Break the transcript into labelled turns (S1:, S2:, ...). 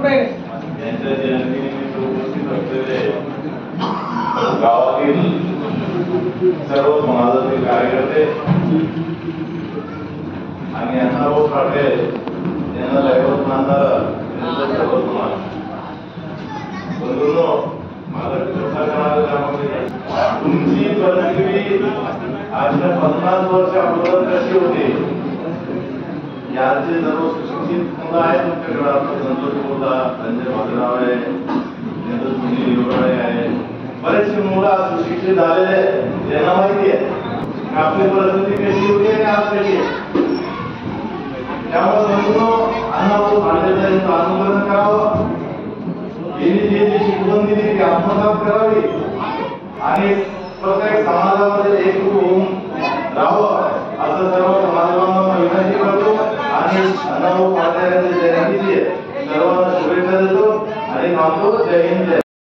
S1: यांच्या जयंतीनिमित्त उपस्थित असलेले गावातील सर्व समाजातील कार्यकर्ते आणि अण्णाभाऊ साठे यांना दैवत मानणारा बंधूंनो, मला चर्चा करायला त्यामध्ये तुमची परिस्थिती आजच्या 50 वर्ष अगोदर कशी होती याचे सर्व सुशिक्षित मुलं आहेत तुमच्याकडे. आपलं संतोष बोलता, संजय भाजराव आहे, सुनील योगाळे आहे, बरेचसे मुलं सुशिक्षित झालेले त्यांना माहिती आहे आपली परिस्थिती कशी होती आणि आज कशी आहे. त्यामुळे बंधूंनो, अण्णाभाऊ साठे यांचं अनुकरण करावं, यांनी जे शिकवण दिली ती आत्मसात करावी आणि प्रत्येक समाजामध्ये एकरूप होऊन राहावं असं सर्व समाजाला विनंती करतो आणि अण्णाभाऊ साठे यांची जयंती सर्वांना शुभेच्छा देतो आणि मानतो. जय हिंद.